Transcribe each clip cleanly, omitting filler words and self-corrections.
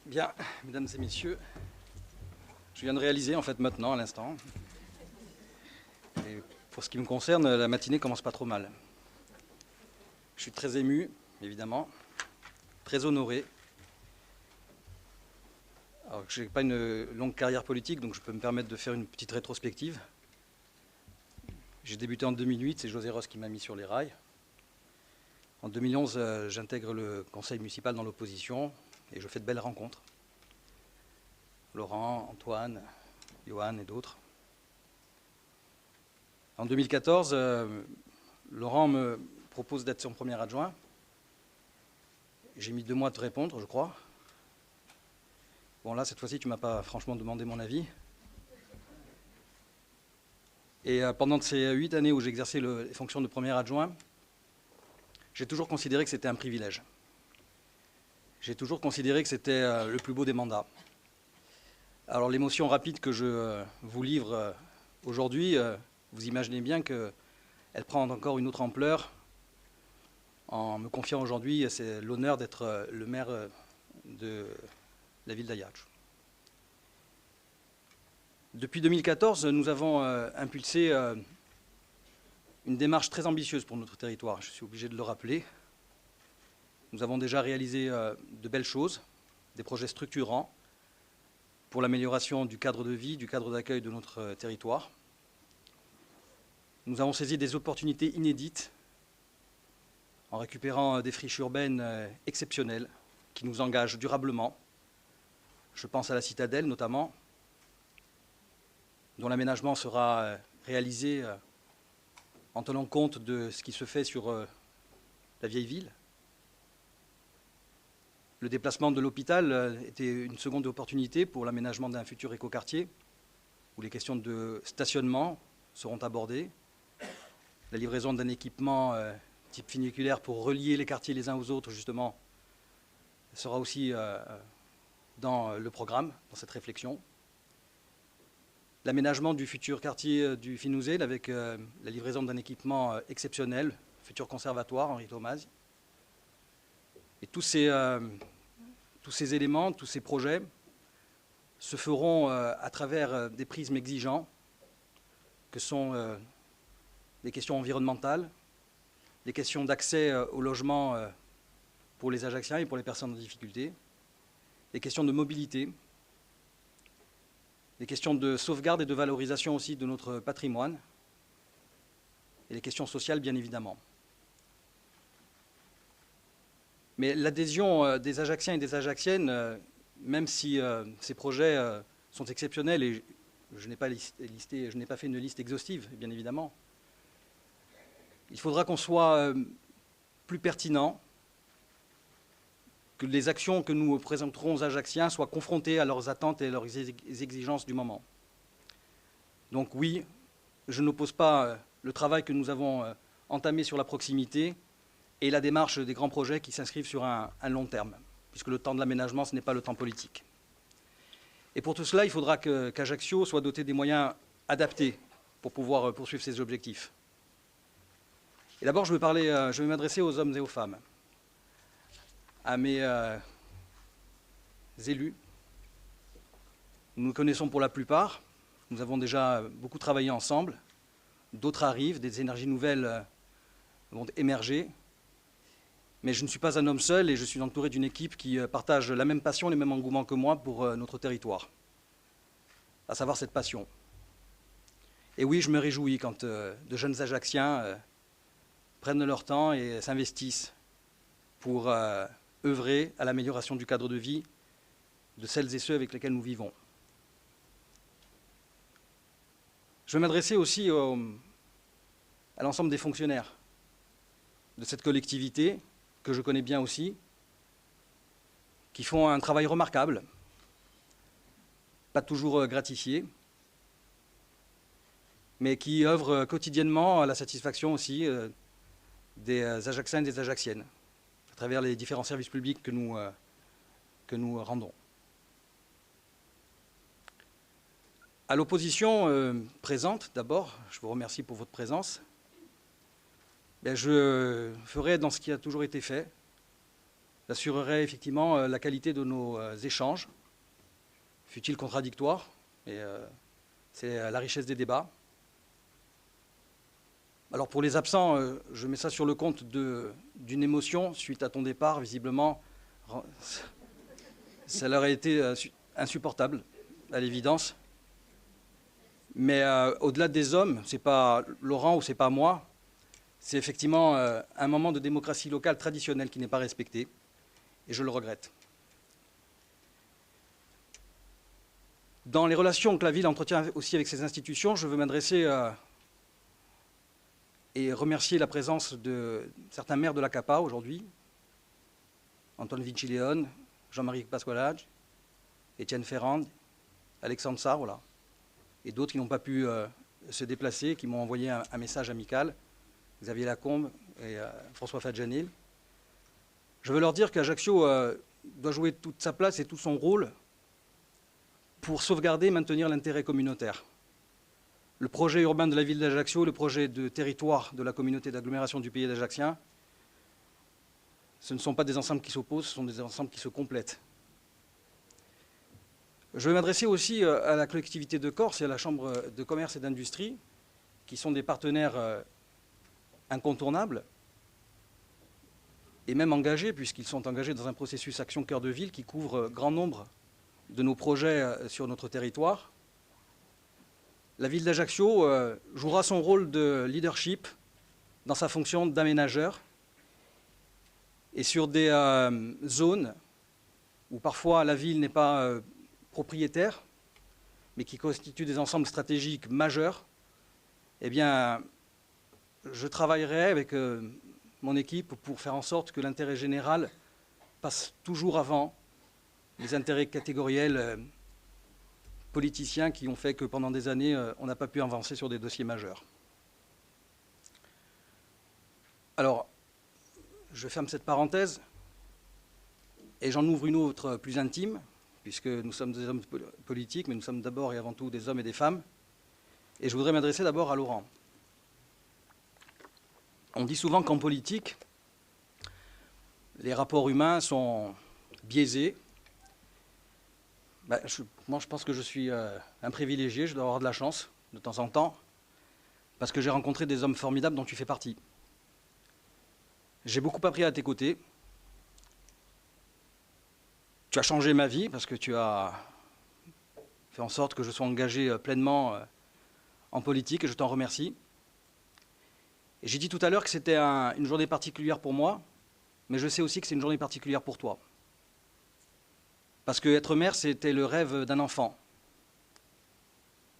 Bien, mesdames et messieurs, je viens de réaliser en fait maintenant, à l'instant. Et pour ce qui me concerne, la matinée commence pas trop mal. Je suis très ému, évidemment, très honoré. Alors, je n'ai pas une longue carrière politique, donc je peux me permettre de faire une petite rétrospective. J'ai débuté en 2008, c'est José Ross qui m'a mis sur les rails. En 2011, j'intègre le conseil municipal dans l'opposition et je fais de belles rencontres. Laurent, Antoine, Johan et d'autres. En 2014, Laurent me propose d'être son premier adjoint. J'ai mis 2 mois à te répondre, je crois. Bon là, cette fois-ci, tu ne m'as pas franchement demandé mon avis. Et pendant ces 8 années où j'ai exercé les fonctions de premier adjoint, j'ai toujours considéré que c'était un privilège. J'ai toujours considéré que c'était le plus beau des mandats. Alors l'émotion rapide que je vous livre aujourd'hui, vous imaginez bien qu'elle prend encore une autre ampleur en me confiant aujourd'hui c'est l'honneur d'être le maire de la ville d'Ajaccio. Depuis 2014, nous avons impulsé une démarche très ambitieuse pour notre territoire, je suis obligé de le rappeler. Nous avons déjà réalisé de belles choses, des projets structurants pour l'amélioration du cadre de vie, du cadre d'accueil de notre territoire. Nous avons saisi des opportunités inédites en récupérant des friches urbaines exceptionnelles qui nous engagent durablement. Je pense à la Citadelle notamment, dont l'aménagement sera réalisé en tenant compte de ce qui se fait sur la vieille ville. Le déplacement de l'hôpital était une seconde opportunité pour l'aménagement d'un futur écoquartier, où les questions de stationnement seront abordées. La livraison d'un équipement type funiculaire pour relier les quartiers les uns aux autres, justement, sera aussi dans le programme, dans cette réflexion. L'aménagement du futur quartier du Finouzet avec la livraison d'un équipement exceptionnel, futur conservatoire Henri Tomasi. Et tous ces éléments, tous ces projets se feront à travers des prismes exigeants que sont les questions environnementales, les questions d'accès au logement pour les Ajacciens et pour les personnes en difficulté, les questions de mobilité, les questions de sauvegarde et de valorisation aussi de notre patrimoine, et les questions sociales bien évidemment. Mais l'adhésion des Ajacciens et des Ajacciennes, même si ces projets sont exceptionnels, et je n'ai pas fait une liste exhaustive, bien évidemment, il faudra qu'on soit plus pertinent, que les actions que nous présenterons aux Ajacciens soient confrontées à leurs attentes et à leurs exigences du moment. Donc oui, je n'oppose pas le travail que nous avons entamé sur la proximité et la démarche des grands projets qui s'inscrivent sur un long terme, puisque le temps de l'aménagement, ce n'est pas le temps politique. Et pour tout cela, il faudra qu'Ajaccio soit doté des moyens adaptés pour pouvoir poursuivre ses objectifs. Et d'abord, je vais m'adresser aux hommes et aux femmes, à mes élus. Nous nous connaissons pour la plupart, nous avons déjà beaucoup travaillé ensemble, d'autres arrivent, des énergies nouvelles vont émerger, mais je ne suis pas un homme seul et je suis entouré d'une équipe qui partage la même passion, les mêmes engouements que moi pour notre territoire, à savoir cette passion. Et oui, je me réjouis quand de jeunes Ajacciens prennent leur temps et s'investissent pour œuvrer à l'amélioration du cadre de vie de celles et ceux avec lesquels nous vivons. Je vais m'adresser aussi à l'ensemble des fonctionnaires de cette collectivité, que je connais bien aussi, qui font un travail remarquable, pas toujours gratifié, mais qui œuvrent quotidiennement à la satisfaction aussi des Ajacciens et des Ajacciennes, à travers les différents services publics que nous rendons. À l'opposition présente, d'abord, je vous remercie pour votre présence. Je ferai dans ce qui a toujours été fait, assurerait effectivement la qualité de nos échanges, fut-il contradictoire, et c'est la richesse des débats. Alors pour les absents, je mets ça sur le compte d'une émotion suite à ton départ, visiblement, ça leur a été insupportable, à l'évidence. Mais au-delà des hommes, c'est pas Laurent ou c'est pas moi, c'est effectivement un moment de démocratie locale traditionnelle qui n'est pas respecté, et je le regrette. Dans les relations que la ville entretient aussi avec ses institutions, je veux m'adresser et remercier la présence de certains maires de la CAPA aujourd'hui, Antoine Vincileon, Jean-Marie Pasqualage, Étienne Ferrand, Alexandre Sarr, voilà, et d'autres qui n'ont pas pu se déplacer, qui m'ont envoyé un message amical, Xavier Lacombe et François Fadjanil. Je veux leur dire qu'Ajaccio doit jouer toute sa place et tout son rôle pour sauvegarder et maintenir l'intérêt communautaire. Le projet urbain de la ville d'Ajaccio, le projet de territoire de la communauté d'agglomération du pays d'Ajaccien, ce ne sont pas des ensembles qui s'opposent, ce sont des ensembles qui se complètent. Je vais m'adresser aussi à la collectivité de Corse et à la Chambre de commerce et d'industrie, qui sont des partenaires incontournables et même engagés, puisqu'ils sont engagés dans un processus Action Cœur de Ville qui couvre grand nombre de nos projets sur notre territoire. La ville d'Ajaccio jouera son rôle de leadership dans sa fonction d'aménageur et sur des zones où parfois la ville n'est pas propriétaire, mais qui constituent des ensembles stratégiques majeurs, eh bien, je travaillerai avec mon équipe pour faire en sorte que l'intérêt général passe toujours avant les intérêts catégoriels politiciens qui ont fait que pendant des années, on n'a pas pu avancer sur des dossiers majeurs. Alors, je ferme cette parenthèse et j'en ouvre une autre plus intime, puisque nous sommes des hommes politiques, mais nous sommes d'abord et avant tout des hommes et des femmes. Et je voudrais m'adresser d'abord à Laurent. On dit souvent qu'en politique, les rapports humains sont biaisés. Moi, je pense que je suis un privilégié, je dois avoir de la chance de temps en temps, parce que j'ai rencontré des hommes formidables dont tu fais partie. J'ai beaucoup appris à tes côtés. Tu as changé ma vie parce que tu as fait en sorte que je sois engagé pleinement en politique et je t'en remercie. Et j'ai dit tout à l'heure que c'était une journée particulière pour moi, mais je sais aussi que c'est une journée particulière pour toi. Parce que être maire, c'était le rêve d'un enfant.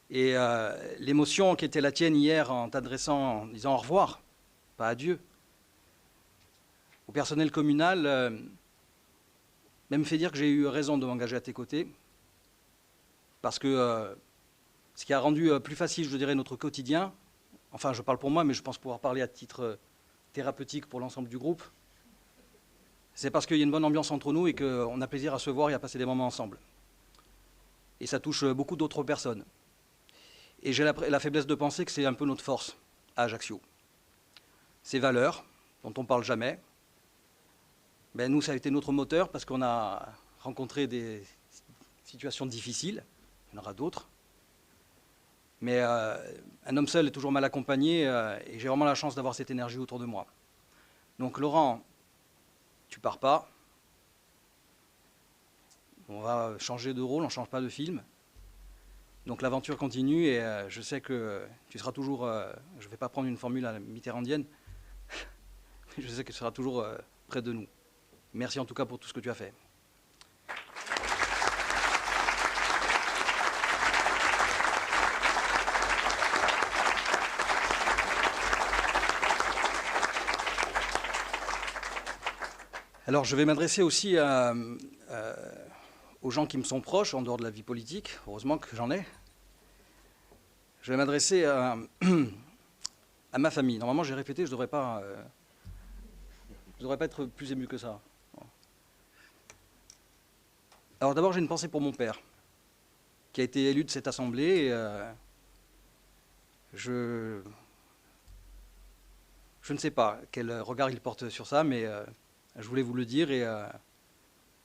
Et l'émotion qui était la tienne hier en t'adressant, en disant au revoir, pas adieu, au personnel communal, me fait dire que j'ai eu raison de m'engager à tes côtés. Parce que ce qui a rendu plus facile, je dirais, notre quotidien, enfin je parle pour moi, mais je pense pouvoir parler à titre thérapeutique pour l'ensemble du groupe, c'est parce qu'il y a une bonne ambiance entre nous et qu'on a plaisir à se voir et à passer des moments ensemble. Et ça touche beaucoup d'autres personnes. Et j'ai la faiblesse de penser que c'est un peu notre force à Ajaccio. Ces valeurs, dont on ne parle jamais, ben nous, ça a été notre moteur parce qu'on a rencontré des situations difficiles, il y en aura d'autres. Mais un homme seul est toujours mal accompagné et j'ai vraiment la chance d'avoir cette énergie autour de moi. Donc Laurent, tu pars pas. On va changer de rôle, on ne change pas de film. Donc l'aventure continue et je sais que tu seras toujours, je ne vais pas prendre une formule à la mitterrandienne, mais je sais que tu seras toujours près de nous. Merci en tout cas pour tout ce que tu as fait. Alors je vais m'adresser aussi aux gens qui me sont proches, en dehors de la vie politique, heureusement que j'en ai. Je vais m'adresser à ma famille. Normalement j'ai répété, je ne devrais pas être plus ému que ça. Alors d'abord j'ai une pensée pour mon père, qui a été élu de cette assemblée. Et, je ne sais pas quel regard il porte sur ça, mais Je voulais vous le dire et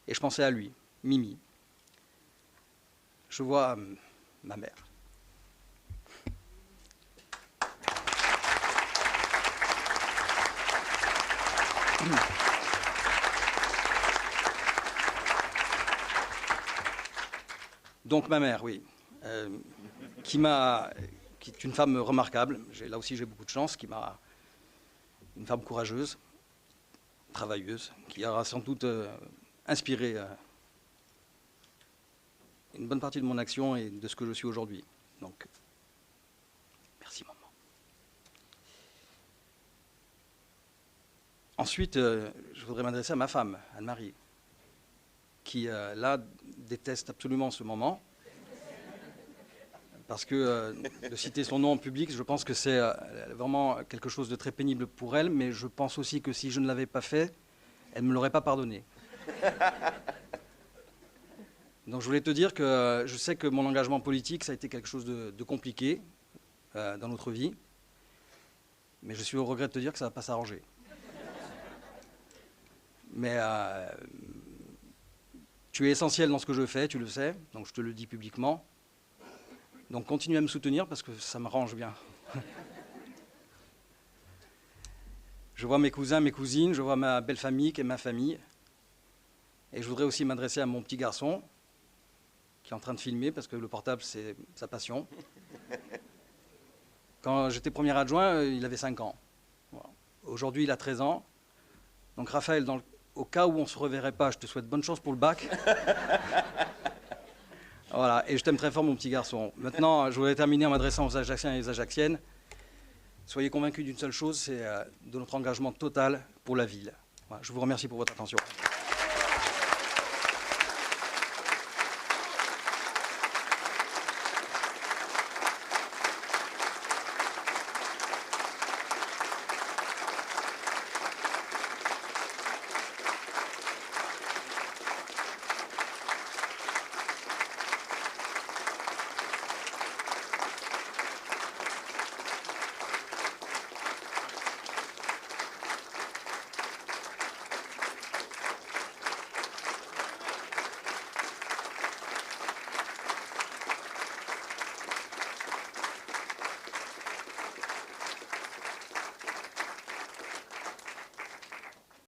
je pensais à lui, Mimi. Je vois ma mère. Donc ma mère, oui, qui est une femme remarquable. Là aussi j'ai beaucoup de chance, une femme courageuse, travailleuse, qui aura sans doute inspiré une bonne partie de mon action et de ce que je suis aujourd'hui. Donc, merci maman. Ensuite, je voudrais m'adresser à ma femme, Anne-Marie, qui, là, déteste absolument ce moment. Parce que de citer son nom en public, je pense que c'est vraiment quelque chose de très pénible pour elle, mais je pense aussi que si je ne l'avais pas fait, elle ne me l'aurait pas pardonné. Donc je voulais te dire que je sais que mon engagement politique, ça a été quelque chose de compliqué dans notre vie, mais je suis au regret de te dire que ça ne va pas s'arranger. Mais tu es essentiel dans ce que je fais, tu le sais, donc je te le dis publiquement. Donc continue à me soutenir parce que ça m'arrange bien. Je vois mes cousins, mes cousines, je vois ma belle famille qui est ma famille. Et je voudrais aussi m'adresser à mon petit garçon qui est en train de filmer parce que le portable c'est sa passion. Quand j'étais premier adjoint, il avait 5 ans. Voilà. Aujourd'hui il a 13 ans. Donc Raphaël, au cas où on ne se reverrait pas, je te souhaite bonne chance pour le bac. Voilà, et je t'aime très fort, mon petit garçon. Maintenant, je voudrais terminer en m'adressant aux Ajacciens et aux Ajacciennes. Soyez convaincus d'une seule chose, c'est de notre engagement total pour la ville. Voilà, je vous remercie pour votre attention.